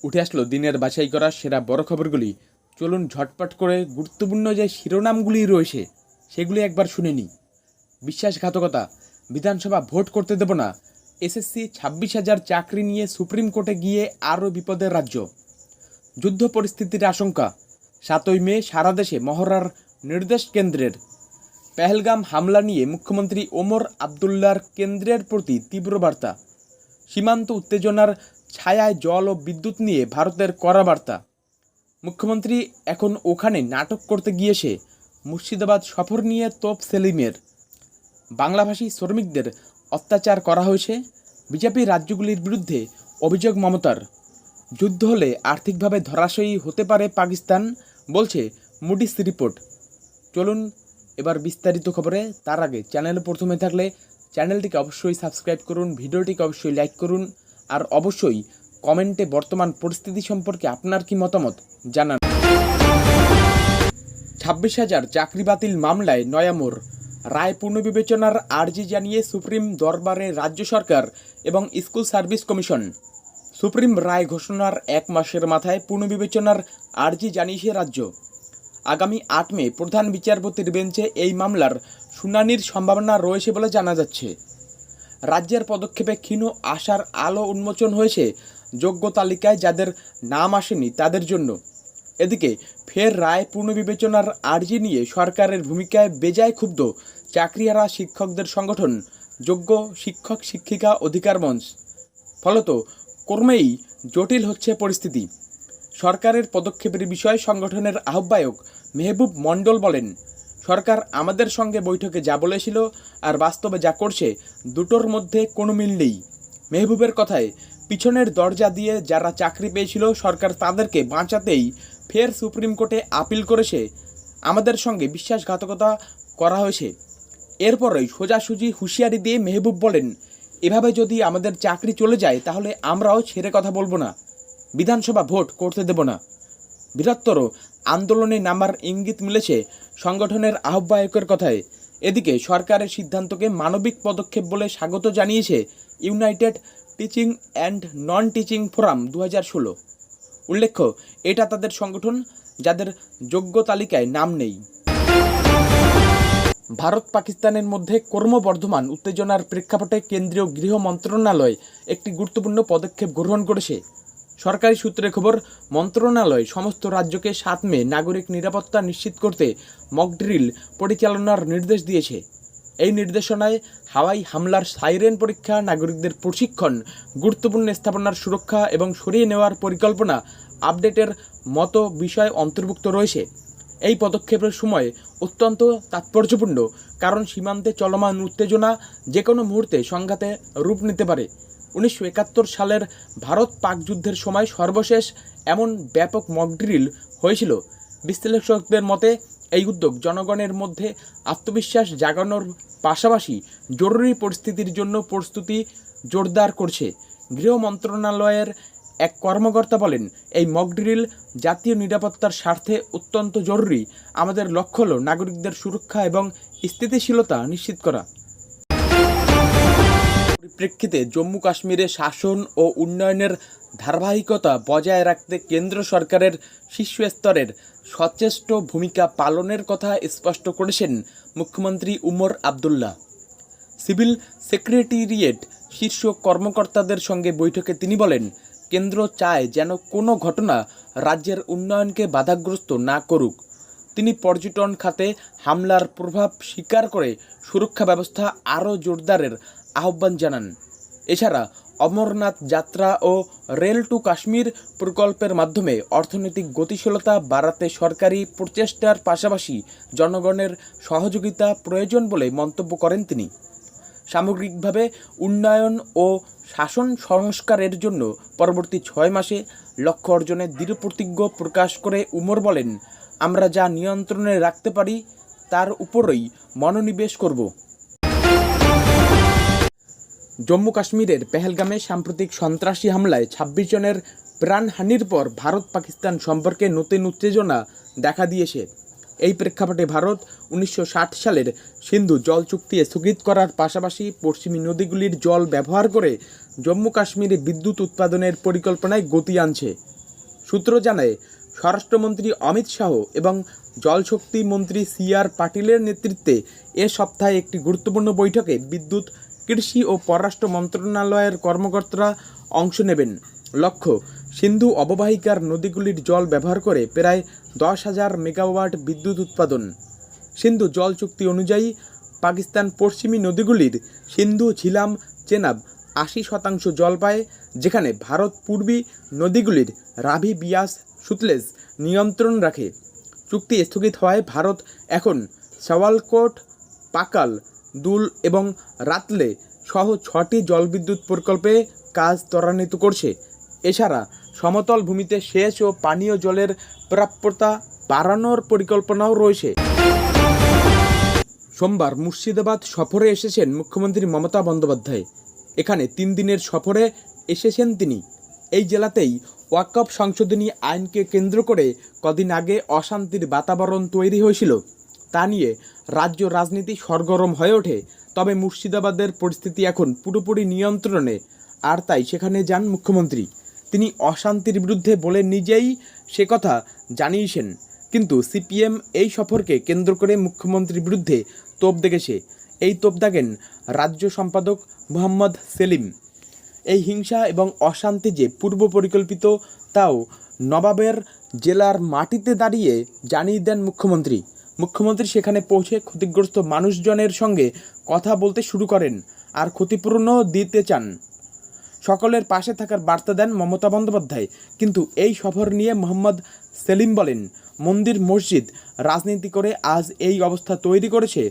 উঠে আসলো দিনের বাছাই করা সেরা বড় খবরগুলি। চলুন ঝটপট করে গুরুত্বপূর্ণ যে শিরোনামগুলি রয়েছে সেগুলি একবার শুনে নিই। বিশ্বাসঘাতকতা, বিধানসভা ভোট করতে দেব না, এসএসসি 26,000 চাকরি নিয়ে সুপ্রিম কোর্টে গিয়ে আরও বিপদের রাজ্য, যুদ্ধ পরিস্থিতির আশঙ্কা, 7ই মে সারা দেশে মহড়ার নির্দেশ কেন্দ্রের, পেহেলগাম হামলা নিয়ে মুখ্যমন্ত্রী ওমর আবদুল্লার কেন্দ্রের প্রতি তীব্র বার্তা, সীমান্ত উত্তেজনার ছায়ায় জল ও বিদ্যুৎ নিয়ে ভারতের কড়া বার্তা, মুখ্যমন্ত্রী এখন ওখানে নাটক করতে গিয়েছে, মুর্শিদাবাদ সফর নিয়ে তোপ সেলিমের, বাংলাভাষী শ্রমিকদের অত্যাচার করা হয়েছে, বিজেপি রাজ্যগুলির বিরুদ্ধে অভিযোগ মমতার, যুদ্ধ হলে আর্থিকভাবে ধরাশয়ী হতে পারে পাকিস্তান বলছে মুডিস রিপোর্ট। চলুন এবার বিস্তারিত খবরে। তার আগে চ্যানেলে প্রথমে থাকলে চ্যানেলটিকে অবশ্যই সাবস্ক্রাইব করুন, ভিডিওটিকে অবশ্যই লাইক করুন, আর অবশ্যই কমেন্টে বর্তমান পরিস্থিতি সম্পর্কে আপনার কি মতামত জানান। 26,000 চাকরি বাতিল মামলায় নয়া মোড়, রায় পুনর্বিবেচনার আর্জি জানিয়ে সুপ্রিম দরবারে রাজ্য সরকার এবং স্কুল সার্ভিস কমিশন। সুপ্রিম রায় ঘোষণার 1 মাসের মাথায় পুনর্বিবেচনার আর্জি জানিয়েছে রাজ্য। আগামী 8 মে প্রধান বিচারপতির বেঞ্চে এই মামলার শুনানির সম্ভাবনা রয়েছে বলে জানা যাচ্ছে। রাজ্যের পদক্ষেপে ক্ষীণ আশার আলো উন্মোচন হয়েছে যোগ্য তালিকায় যাদের নাম আসেনি তাদের জন্য। এদিকে ফের রায় পুনর্বিবেচনার আর্জি নিয়ে সরকারের ভূমিকায় বেজায় ক্ষুব্ধ চাকরিহারা শিক্ষকদের সংগঠন যোগ্য শিক্ষক শিক্ষিকা অধিকার মঞ্চ। ফলত ক্রমেই জটিল হচ্ছে পরিস্থিতি। সরকারের পদক্ষেপের বিষয়ে সংগঠনের আহ্বায়ক মেহবুব মণ্ডল বলেন, সরকার আমাদের সঙ্গে বৈঠকে যা বলেছিল আর বাস্তবে যা করছে দুটোর মধ্যে কোনো মিল নেই। মেহবুবের কথায়, পিছনের দরজা দিয়ে যারা চাকরি পেয়েছিল সরকার তাদেরকে বাঁচাতেই ফের সুপ্রিম কোর্টে আপিল করেছে। আমাদের সঙ্গে বিশ্বাসঘাতকতা করা হয়েছে। এরপরই সোজাসুজি হুঁশিয়ারি দিয়ে মেহবুব বলেন, এভাবে যদি আমাদের চাকরি চলে যায় তাহলে আমরাও ছেড়ে কথা বলবো না, বিধানসভা ভোট করতে দেব না। বৃহত্তর আন্দোলনে নামার ইঙ্গিত মিলেছে সংগঠনের আহ্বায়কের কথায়। এদিকে সরকারের সিদ্ধান্তকে মানবিক পদক্ষেপ বলে স্বাগত জানিয়েছে United teaching and non teaching forum 2016। উল্লেখ্য, এটা তাদের সংগঠন যাদের যোগ্য তালিকায় নাম নেই। ভারত পাকিস্তানের মধ্যে ক্রমবর্ধমান উত্তেজনার প্রেক্ষাপটে কেন্দ্রীয় গৃহ মন্ত্রণালয় একটি গুরুত্বপূর্ণ পদক্ষেপ গ্রহণ করেছে। সরকারি সূত্রে খবর, মন্ত্রণালয় সমস্ত রাজ্যকে 7 মে নাগরিক নিরাপত্তা নিশ্চিত করতে মক ড্রিল পরিচালনার নির্দেশ দিয়েছে। এই নির্দেশনায় হাওয়াই হামলার সাইরেন পরীক্ষা, নাগরিকদের প্রশিক্ষণ, গুরুত্বপূর্ণ স্থাপনার সুরক্ষা এবং সরিয়ে নেওয়ার পরিকল্পনা আপডেটের মতো বিষয় অন্তর্ভুক্ত রয়েছে। এই পদক্ষেপের সময় অত্যন্ত তাৎপর্যপূর্ণ, কারণ সীমান্তে চলমান উত্তেজনা যে কোনো মুহূর্তে সংঘাতে রূপ নিতে পারে। 1971 সালের ভারত পাক যুদ্ধের সময় সর্বশেষ এমন ব্যাপক মকড্রিল হয়েছিল। বিশ্লেষকদের মতে এই উদ্যোগ জনগণের মধ্যে আত্মবিশ্বাস জাগানোর পাশাপাশি জরুরি পরিস্থিতির জন্য প্রস্তুতি জোরদার করছে। গৃহ মন্ত্রণালয়ের এক কর্মকর্তা বলেন, এই মকড্রিল জাতীয় নিরাপত্তার স্বার্থে অত্যন্ত জরুরি। আমাদের লক্ষ্য হল নাগরিকদের সুরক্ষা এবং স্থিতিশীলতা নিশ্চিত করা। পরিপ্রেক্ষিতে জম্মু কাশ্মীরে শাসন ও উন্নয়নের ধারাবাহিকতা বজায় রাখতে কেন্দ্র সরকারের শীর্ষস্তরের সচেষ্ট ভূমিকা পালনের কথা স্পষ্ট করেছেন মুখ্যমন্ত্রী ওমর আবদুল্লা। সিভিল সেক্রেটারিয়েট শীর্ষ কর্মকর্তাদের সঙ্গে বৈঠকে তিনি বলেন, কেন্দ্র চায় যেন কোনো ঘটনা রাজ্যের উন্নয়নকে বাধাগ্রস্ত না করুক। তিনি পর্যটন খাতে হামলার প্রভাব স্বীকার করে সুরক্ষা ব্যবস্থা আরও জোরদারের আহ্বান জানান। এছাড়া অমরনাথ যাত্রা ও রেল টু কাশ্মীর প্রকল্পের মাধ্যমে অর্থনৈতিক গতিশীলতা বাড়াতে সরকারি প্রচেষ্টার পাশাপাশি জনগণের সহযোগিতা প্রয়োজন বলে মন্তব্য করেন তিনি। সামগ্রিকভাবে উন্নয়ন ও শাসন সংস্কারের জন্য পরবর্তী 6 মাসে লক্ষ্য অর্জনের দৃঢ় প্রতিজ্ঞ প্রকাশ করে উমর বলেন, আমরা যা নিয়ন্ত্রণে রাখতে পারি তার উপরই মনোনিবেশ করব। জম্মু কাশ্মীরের পেহেলগামে সাম্প্রতিক সন্ত্রাসী হামলায় 26 জনের প্রাণহানির পর ভারত পাকিস্তান সম্পর্কে নতুন উত্তেজনা দেখা দিয়েছে। এই প্রেক্ষাপটে ভারত 1960 সালের সিন্ধু জল চুক্তি স্থগিত করার পাশাপাশি পশ্চিমী নদীগুলির জল ব্যবহার করে জম্মু কাশ্মীরে বিদ্যুৎ উৎপাদনের পরিকল্পনায় গতি আনছে। সূত্র জানায়, স্বরাষ্ট্রমন্ত্রী অমিত শাহ এবং জলশক্তি মন্ত্রী সি.আর. পাটিলের নেতৃত্বে এ সপ্তাহে একটি গুরুত্বপূর্ণ বৈঠকে বিদ্যুৎ, কৃষি ও পররাষ্ট্র মন্ত্রণালয়ের কর্মকর্তারা অংশ নেবেন। লক্ষ্য, সিন্ধু অববাহিকার নদীগুলির জল ব্যবহার করে প্রায় 10,000 মেগাওয়াট বিদ্যুৎ উৎপাদন। সিন্ধু জল চুক্তি অনুযায়ী পাকিস্তান পশ্চিমী নদীগুলির সিন্ধু, ঝিলাম, চেনাব 80% জল পায়, যেখানে ভারত পূর্বী নদীগুলির রাভি, বিয়াস, সুতলেজ নিয়ন্ত্রণ রাখে। চুক্তি স্থগিত হওয়ায় ভারত এখন সাওয়ালকোট, পাকাল, দুল এবং রাতলে সহ 6টি জলবিদ্যুৎ প্রকল্পে কাজ ত্বরান্বিত করছে। এছাড়া সমতল ভূমিতে সেচ ও পানীয় জলের প্রাপ্যতা বাড়ানোর পরিকল্পনাও রয়েছে। সোমবার মুর্শিদাবাদ সফরে এসেছেন মুখ্যমন্ত্রী মমতা বন্দ্যোপাধ্যায়। এখানে 3 দিনের সফরে এসেছেন তিনি। এই জেলাতেই ওয়াকফ সংশোধনী আইনকে কেন্দ্র করে কদিন আগে অশান্তির বাতাবরণ তৈরি হয়েছিল। তা নিয়ে রাজ্য রাজনীতি সরগরম হয়ে ওঠে। তবে মুর্শিদাবাদের পরিস্থিতি এখন পুরোপুরি নিয়ন্ত্রণে, আর তাই সেখানে যান মুখ্যমন্ত্রী। তিনি অশান্তির বিরুদ্ধে বলে নিজেই সে কথা জানিয়েছেন, কিন্তু সিপিএম এই সফরকে কেন্দ্র করে মুখ্যমন্ত্রীর বিরুদ্ধে তোপ দেখেছে। এই তোপ দাগেন রাজ্য সম্পাদক মোহাম্মদ সেলিম। এই হিংসা এবং অশান্তি যে পূর্ব পরিকল্পিত, তাও নবাবের জেলার মাটিতে দাঁড়িয়ে জানিয়ে দেন মুখ্যমন্ত্রী। মুখ্যমন্ত্রী সেখানে পৌঁছে ক্ষতিগ্রস্ত মানুষজনের সঙ্গে কথা বলতে শুরু করেন আর ক্ষতিপূরণও দিতে চান। সকলের পাশে থাকার বার্তা দেন মমতা বন্দ্যোপাধ্যায়। কিন্তু এই সফর নিয়ে মোহাম্মদ সেলিম বলেন, মন্দির মসজিদ রাজনীতি করে আজ এই অবস্থা তৈরি করেছে।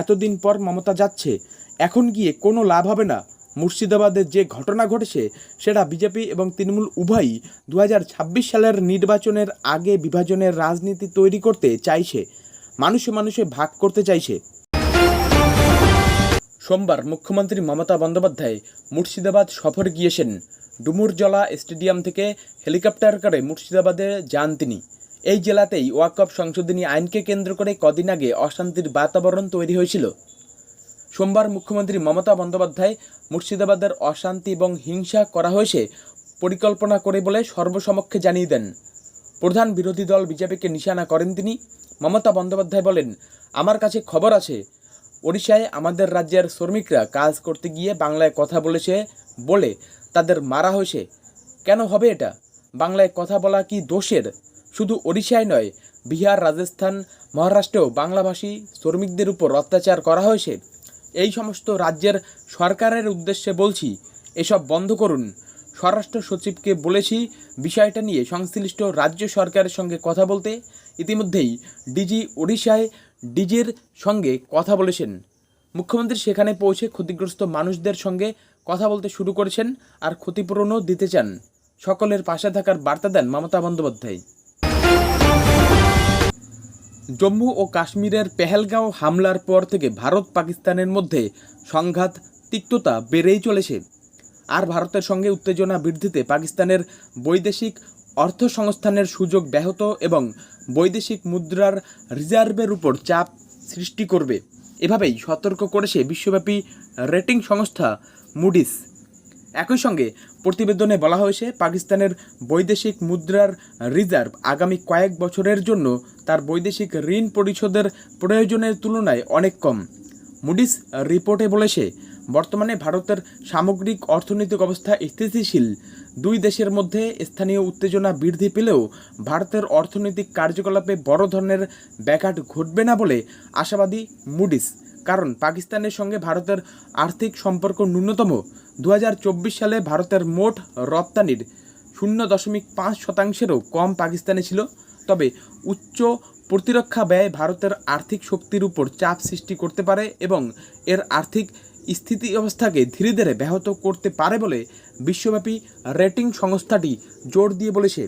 এতদিন পর মমতা যাচ্ছে, এখন গিয়ে কোনো লাভ হবে না। মুর্শিদাবাদের যে ঘটনা ঘটেছে সেটা বিজেপি এবং তৃণমূল উভয়ই 2026 সালের নির্বাচনের আগে বিভাজনের রাজনীতি তৈরি করতে চাইছে, মানুষে মানুষে ভাগ করতে চাইছে। সোমবার মুখ্যমন্ত্রী মমতা বন্দ্যোপাধ্যায় মুর্শিদাবাদ সফরে গিয়েছেন। ডুমুরজলা স্টেডিয়াম থেকে হেলিকপ্টার করে মুর্শিদাবাদে যান তিনি। এই জেলাতেই ওয়াকফ সংশোধনী আইনকে কেন্দ্র করে কদিন আগে অশান্তির বাতাবরণ তৈরি হয়েছিল। সোমবার মুখ্যমন্ত্রী মমতা বন্দ্যোপাধ্যায় মুর্শিদাবাদের অশান্তি এবং হিংসা করা হয়েছে পরিকল্পনা করে বলে সর্বসমক্ষে জানিয়ে দেন। প্রধান বিরোধী দল বিজেপিকে নিশানা করেন তিনি। মমতা বন্দ্যোপাধ্যায় বলেন, আমার কাছে খবর আছে, ওড়িশায় আমাদের রাজ্যের শ্রমিকরা কাজ করতে গিয়ে বাংলায় কথা বলেছে বলে তাদের মারা হয়েছে। কেন হবে এটা? বাংলায় কথা বলা কি দোষের? শুধু ওড়িশায় নয়, বিহার, রাজস্থান, মহারাষ্ট্রেও বাংলাভাষী শ্রমিকদের উপর অত্যাচার করা হয়েছে। এই সমস্ত রাজ্যের সরকারের উদ্দেশ্যে বলছি, এসব বন্ধ করুন। স্বরাষ্ট্র সচিবকে বলেছি বিষয়টা নিয়ে সংশ্লিষ্ট রাজ্য সরকারের সঙ্গে কথা বলতে। ইতিমধ্যেই ডিজি ওড়িশায় ডিজির সঙ্গে কথা বলেছেন। মুখ্যমন্ত্রী সেখানে পৌঁছে ক্ষতিগ্রস্ত মানুষদের সঙ্গে কথা বলতে শুরু করেছেন আর ক্ষতিপূরণও দিতে চান। সকলের পাশে থাকার বার্তা দেন মমতা বন্দ্যোপাধ্যায়। জম্মু ও কাশ্মীরের পেহেলগাঁও হামলার পর থেকে ভারত পাকিস্তানের মধ্যে সংঘাত, তিক্ততা বেড়েই চলেছে। আর ভারতের সঙ্গে উত্তেজনা বৃদ্ধিতে পাকিস্তানের বৈদেশিক অর্থসংস্থানের সুযোগ ব্যাহত এবং বৈদেশিক মুদ্রার রিজার্ভের উপর চাপ সৃষ্টি করবে, এভাবেই সতর্ক করেছে বিশ্বব্যাপী রেটিং সংস্থা মুডিস। একই সঙ্গে প্রতিবেদনে বলা হয়েছে, পাকিস্তানের বৈদেশিক মুদ্রার রিজার্ভ আগামী কয়েক বছরের জন্য তার বৈদেশিক ঋণ পরিশোধের প্রয়োজনের তুলনায় অনেক কম। মুডিস রিপোর্টে বলেছে, বর্তমানে ভারতের সামগ্রিক অর্থনৈতিক অবস্থা স্থিতিশীল। দুই দেশের মধ্যে স্থানীয় উত্তেজনা বৃদ্ধি পেলেও ভারতের অর্থনৈতিক কার্যকলাপে বড় ধরনের ব্যাঘাত ঘটবে না বলে আশাবাদী মুডিস। কারণ পাকিস্তানের সঙ্গে ভারতের আর্থিক সম্পর্ক ন্যূনতম 2024 সালে ভারতের মোট রপ্তানির 0.5%-এরও কম পাকিস্তানে ছিল। তবে উচ্চ প্রতিরক্ষা ব্যয় ভারতের আর্থিক শক্তির উপর চাপ সৃষ্টি করতে পারে এবং এর আর্থিক স্থিতি অবস্থাকে ধীরে ধীরে ব্যাহত করতে পারে বলে বিশ্বব্যাপী রেটিং সংস্থাটি জোর দিয়ে বলেছে।